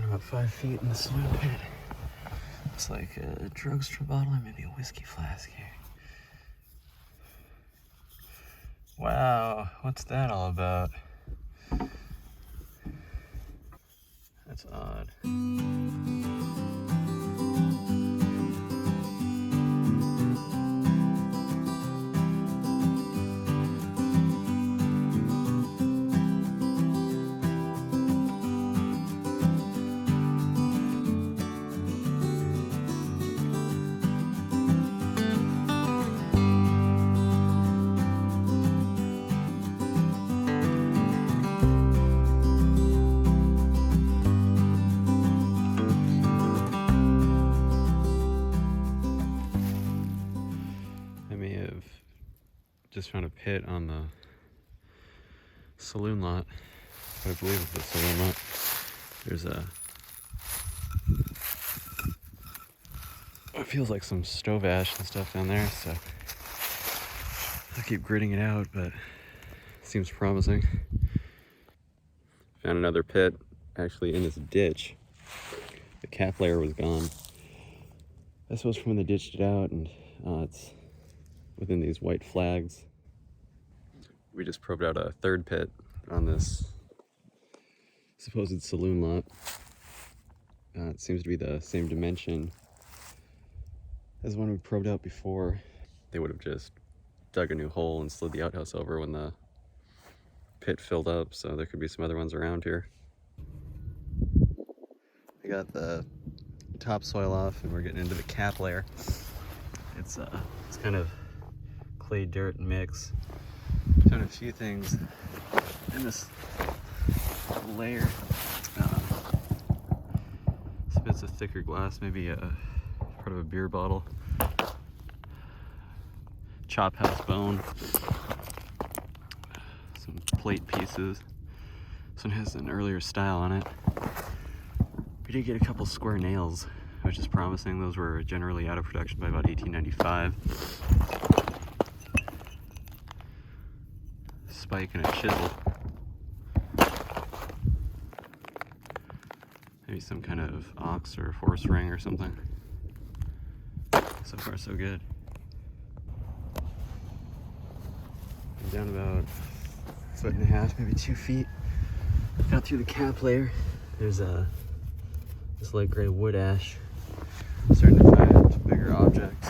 about 5 feet in the saloon pit. Looks like a drugstore bottle or maybe a whiskey flask here. Wow, what's that all about? That's odd. Just found a pit on the saloon lot. I believe it's the saloon lot. There's it feels like some stove ash and stuff down there, so I'll keep gritting it out, but it seems promising. Found another pit actually in this ditch. The cap layer was gone. This was from when they ditched it out, and it's within these white flags. We just probed out a third pit on this supposed saloon lot. It seems to be the same dimension as one we probed out before. They would have just dug a new hole and slid the outhouse over when the pit filled up, so there could be some other ones around here. We got the topsoil off and we're getting into the cap layer. It's kind of clay dirt mix. Found a few things in this layer. Some bits of thicker glass, maybe part of a beer bottle. Chop house bone. Some plate pieces. This one has an earlier style on it. We did get a couple square nails, which is promising. Those were generally out of production by about 1895. Spike and a chisel. Maybe some kind of ox or horse ring or something. So far so good. I'm down about 1.5 feet, maybe 2 feet. Got through the cap layer. There's this light gray wood ash. I'm starting to find bigger objects.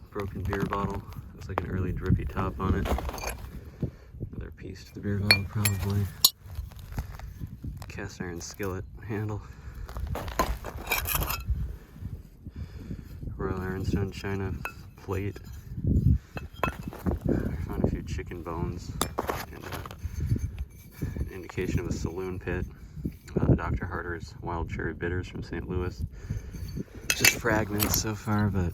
Broken beer bottle. Looks like an early drippy top on it. Another piece to the beer bottle, probably. Cast iron skillet handle. Royal ironstone china plate. I found a few chicken bones and an indication of a saloon pit. Dr. Harder's wild cherry bitters from St. Louis. Just fragments so far, but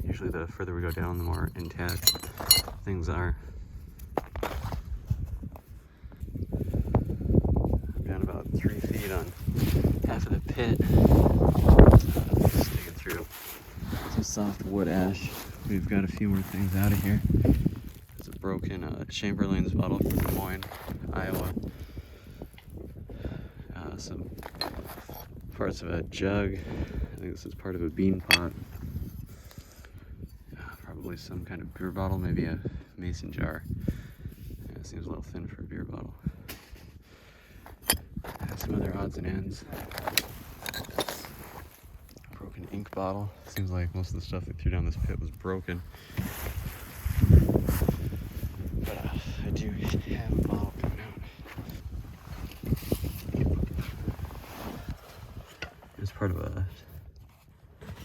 usually the further we go down, the more intact things are. I'm down about 3 feet on half of the pit. Just digging through some soft wood ash. We've got a few more things out of here. There's a broken Chamberlain's bottle from Des Moines, Iowa. Some parts of a jug. I think this is part of a bean pot. Probably some kind of beer bottle, maybe a mason jar. Yeah, it seems a little thin for a beer bottle. Some other odds and ends. Broken ink bottle. Seems like most of the stuff they threw down this pit was broken. But I do have a bottle coming out. It's part of a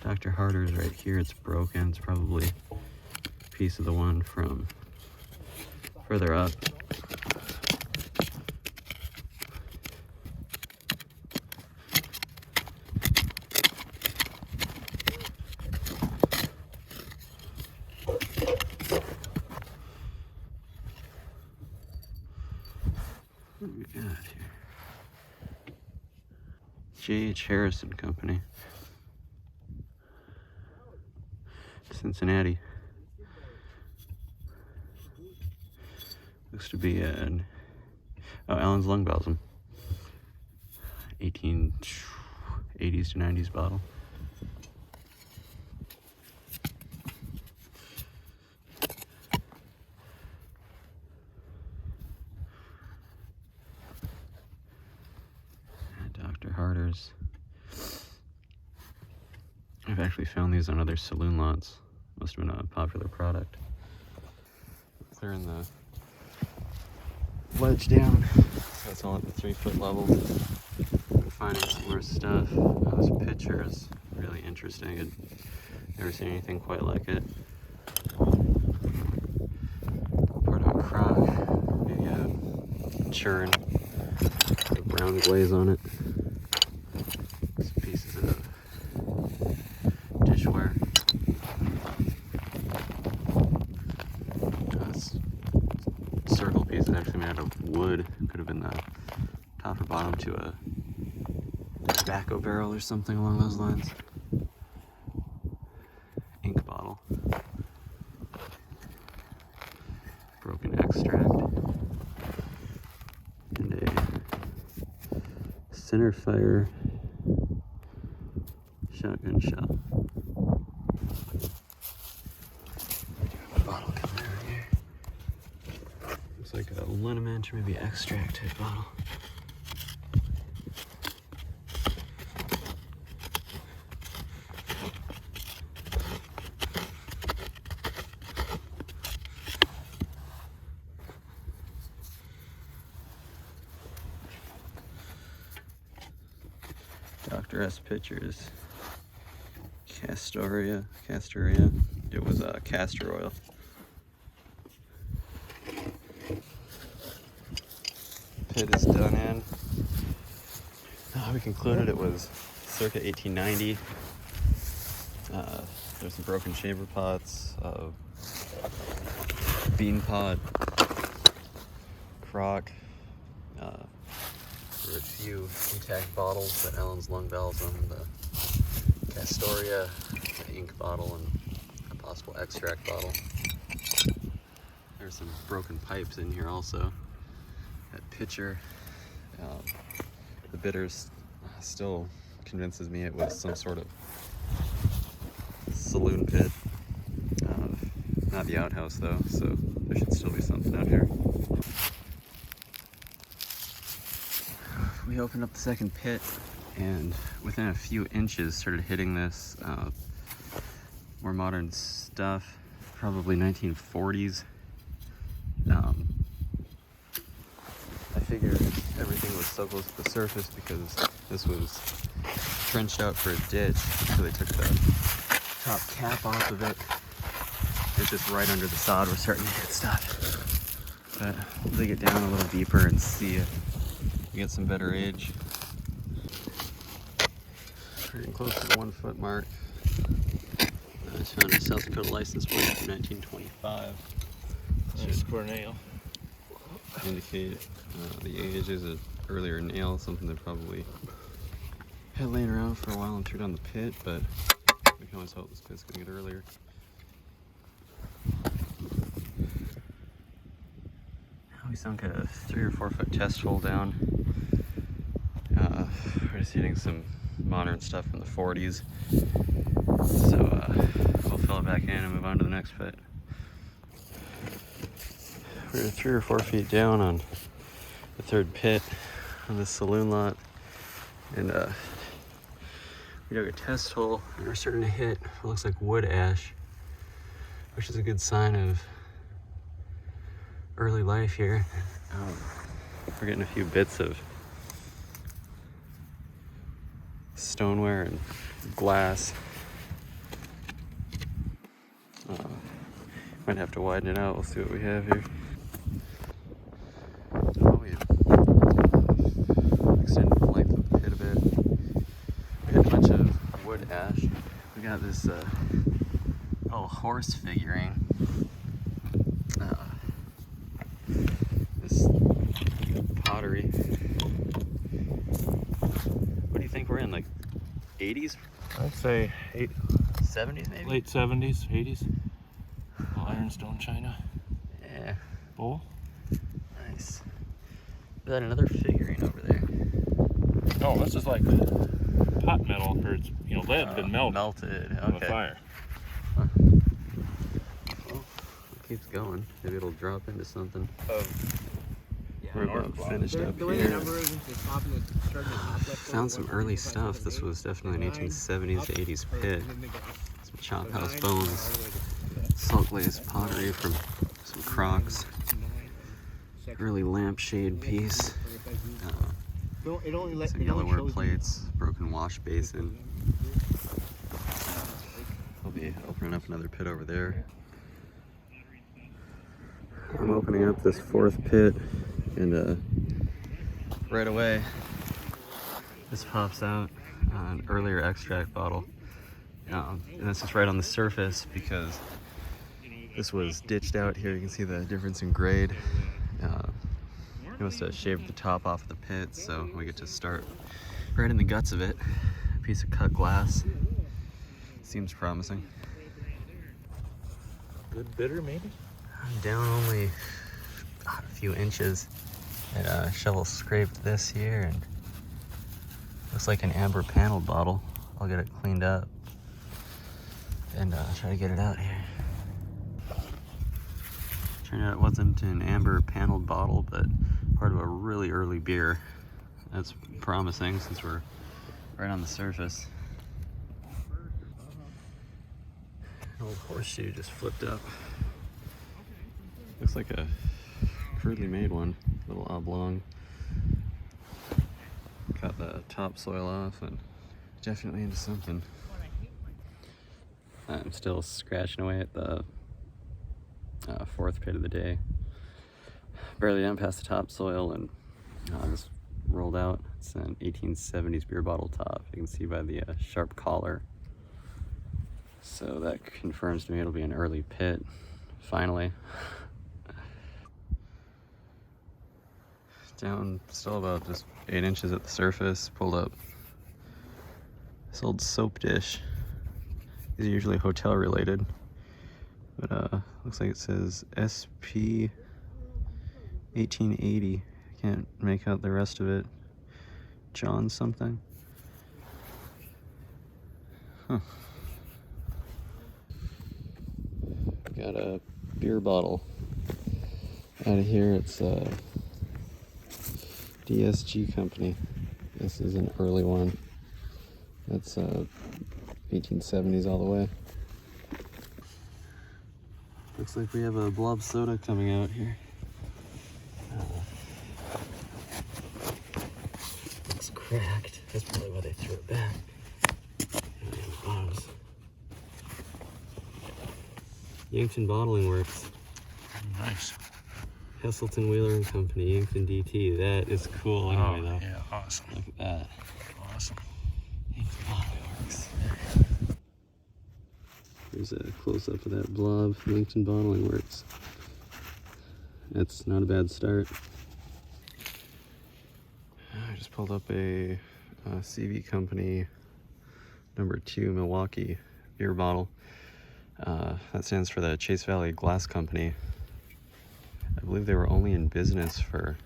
Dr. Harder's right here. It's broken. It's probably a piece of the one from further up. What do we got here? J.H. Harrison Company. Cincinnati. Looks to be an Allen's lung balsam, 1880s to 90s bottle. Dr. Harder's. I've actually found these on other saloon lots. Must have been a popular product. Clearing the ledge down, so it's all at the 3-foot level. I'm finding some more stuff. This picture is really interesting. I'd never seen anything quite like it. Part of a crock, maybe a churn, with a brown glaze on it. Some pieces of dishware. Circle piece is actually made out of wood. Could have been the top or bottom to a tobacco barrel or something along those lines. Ink bottle. Broken extract. And a center fire shotgun shell. Bottle coming out here. Looks like a liniment or maybe extract type bottle. Dr. S Pictures. Castoria. It was castor oil. Pit is done in. We concluded it was circa 1890. There's some broken chamber pots, bean pot, crock. There were a few intact bottles, the Allen's lung balsam, the Castoria, the ink bottle, and a possible extract bottle. There's some broken pipes in here also. That pitcher, the bitters still convinces me it was some sort of saloon pit. Not the outhouse though, so there should still be something out here. We opened up the second pit, and within a few inches started hitting this more modern stuff, probably 1940s. I figured everything was so close to the surface because this was trenched out for a ditch, so they took the top cap off of it. It's just right under the sod we're starting to hit stuff. But we'll dig it down a little deeper and see if we get some better age. We're getting close to the 1 foot mark. I just found a South Dakota license plate from 1925. Square nail. Indicate the age is an earlier nail, something they probably had laying around for a while and threw down the pit, but we can always hope this pit's gonna get earlier. Now we sunk a 3 or 4 foot test hole down. We're just hitting some modern stuff from the 40s. So we'll fill it back in and move on to the next pit. We're 3 or 4 feet down on the third pit on this saloon lot, and we dug a test hole and we're starting to hit what looks like wood ash, which is a good sign of early life here. We're getting a few bits of stoneware and glass. Might have to widen it out. We'll see what we have here. Oh, we've extended the length of the pit a bit. We had a bunch of wood ash. We got this little horse figurine. This pottery. What do you think we're in? Like 80s? I'd say 70s maybe? late 70s, 80s. Ironstone china. Yeah. Bowl. Is that another figurine over there? Oh, this is like hot metal, or it's, you know, lead been melted. Melted, On the okay. fire. Well, it keeps going. Maybe it'll drop into something. We're about finished up here. Found some early stuff. This was definitely an 1870s to 80s pit. Some chop house bones, salt glazed pottery from some crocks, early lampshade piece, some yellowware plates, broken wash basin. I'll be opening up another pit over there. I'm opening up this fourth pit, and right away this pops out, an earlier extract bottle, and that's just right on the surface because this was ditched out here. You can see the difference in grade. He must have shaved the top off of the pit, so we get to start right in the guts of it. A piece of cut glass. Seems promising. Good bitter, maybe? I'm down only a few inches. And shovel scraped this here, and looks like an amber paneled bottle. I'll get it cleaned up and try to get it out here. Turned out it wasn't an amber paneled bottle, but part of a really early beer. That's promising since we're right on the surface. An old horseshoe just flipped up. Looks like a crudely made one, a little oblong. Got the topsoil off and definitely into something. I'm still scratching away at the fourth pit of the day. Barely down past the topsoil, and just rolled out. It's an 1870s beer bottle top. You can see by the sharp collar. So that confirms to me it'll be an early pit, finally. Down still about just 8 inches at the surface. Pulled up this old soap dish. These are usually hotel related, but looks like it says SP 1880. Can't make out the rest of it. John something. Huh. Got a beer bottle out of here. It's DSG company. This is an early one. That's 1870s all the way. Looks like we have a blob soda coming out here. It's cracked. That's probably why they threw it back. Yankton Bottling Works. Nice. Heselton Wheeler and Company, Yankton DT. That is cool anyway, though. Yeah, awesome. Look at that. Awesome. Yankton Bottling Works. Here's a close-up of that blob. Yankton Bottling Works. That's not a bad start. I just pulled up a CV Company number 2 Milwaukee beer bottle. That stands for the Chase Valley Glass Company. I believe they were only in business for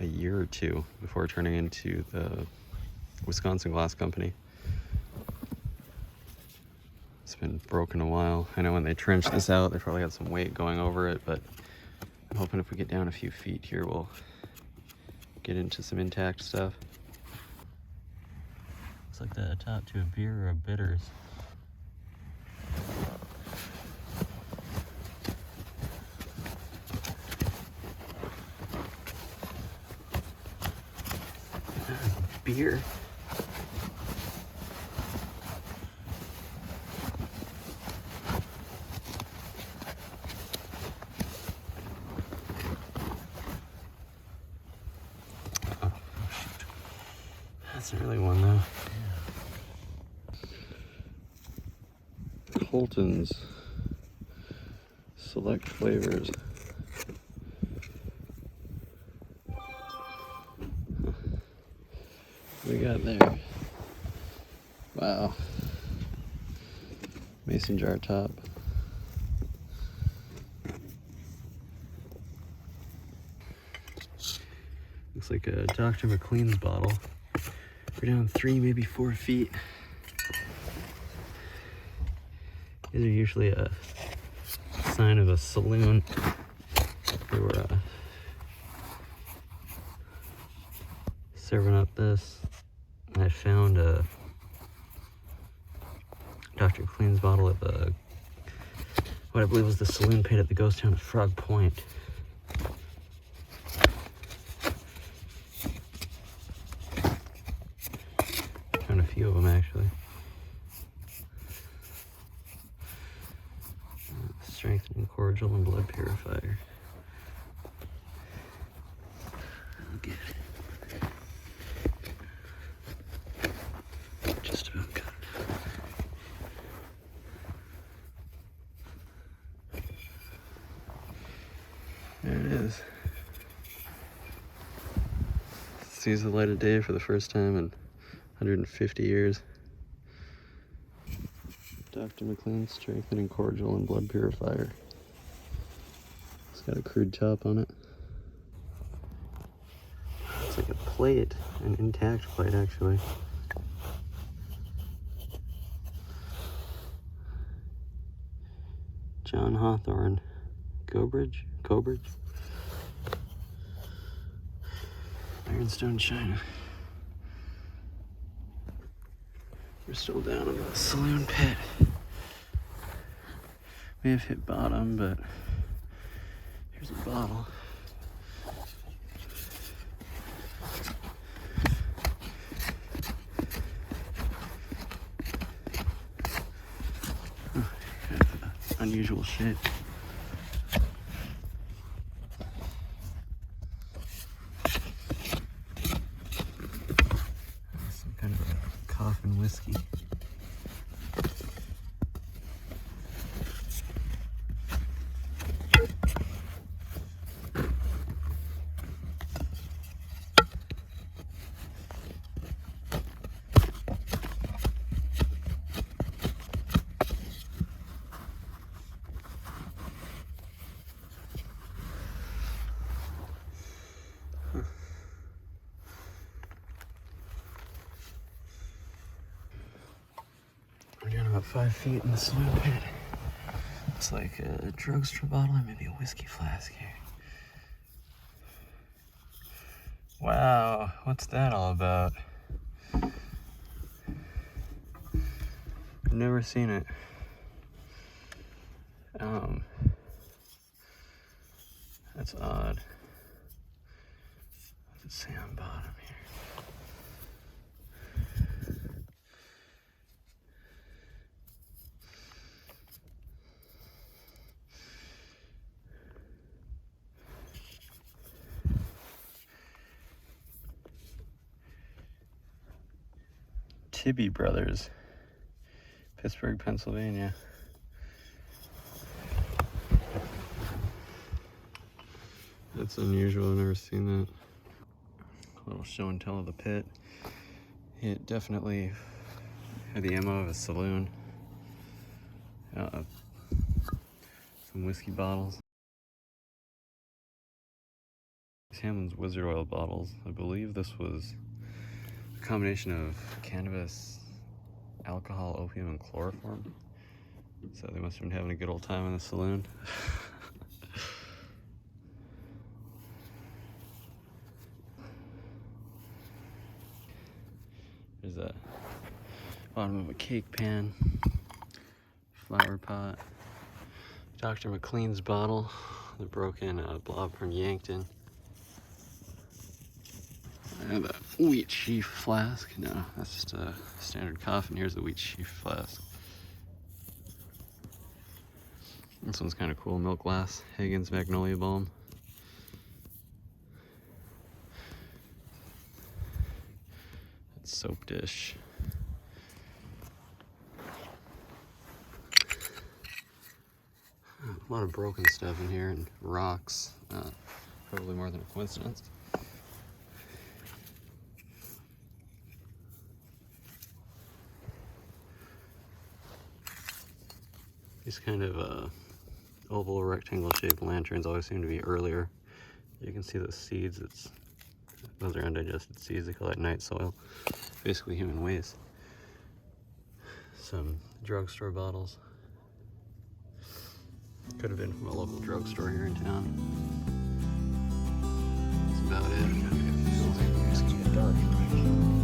a year or two before turning into the Wisconsin Glass Company. It's been broken a while. I know when they trenched this out, they probably had some weight going over it, but I'm hoping if we get down a few feet here, we'll get into some intact stuff. Looks like the top 2 of beer are bitters. Beer. Oh, that's an early one though. Yeah. Colton's select flavors. We got there. Wow. Mason jar top. Looks like a Dr. McLean's bottle. We're down 3, maybe 4 feet. These are usually a sign of a saloon. They were serving up this, and I found a Dr. McLean's bottle at the what I believe was the saloon pit at the ghost town of Frog Point. Found a few of them actually. Strengthening cordial and blood purifier. Okay. Just about got it. There it is. Sees the light of day for the first time in 150 years. Dr. McLean's Strengthening Cordial and Blood Purifier. It's got a crude top on it. It's like a plate, an intact plate actually. John Hawthorne, Cobridge? Ironstone china. We're still down in the saloon pit. We have hit bottom, but here's a bottle. Kind of unusual shape. Some kind of a coffin whiskey. We're down about 5 feet in the saloon pit. Looks like a drugstore bottle and maybe a whiskey flask here. Wow, what's that all about? I've never seen it. That's odd. What's it say on bottom here? Tibby Brothers, Pittsburgh, Pennsylvania. That's unusual, I've never seen that. A little show and tell of the pit. It definitely had the MO of a saloon. Some whiskey bottles. Hammond's Wizard Oil bottles. I believe this was a combination of cannabis, alcohol, opium, and chloroform. So they must have been having a good old time in the saloon. There's a bottom of a cake pan, flower pot, Dr. McLean's bottle, the broken blob from Yankton. I have a wheat sheaf flask. No, that's just a standard coffin. Here's the wheat sheaf flask. This one's kind of cool. Milk glass, Hagen's Magnolia Balm. That's soap dish. A lot of broken stuff in here and rocks. Probably more than a coincidence. These kind of oval rectangle shaped lanterns always seem to be earlier. You can see the seeds. It's Those are undigested seeds. They call that night soil. Basically human waste. Some drugstore bottles. Could have been from a local drugstore here in town. That's about it. It's dark.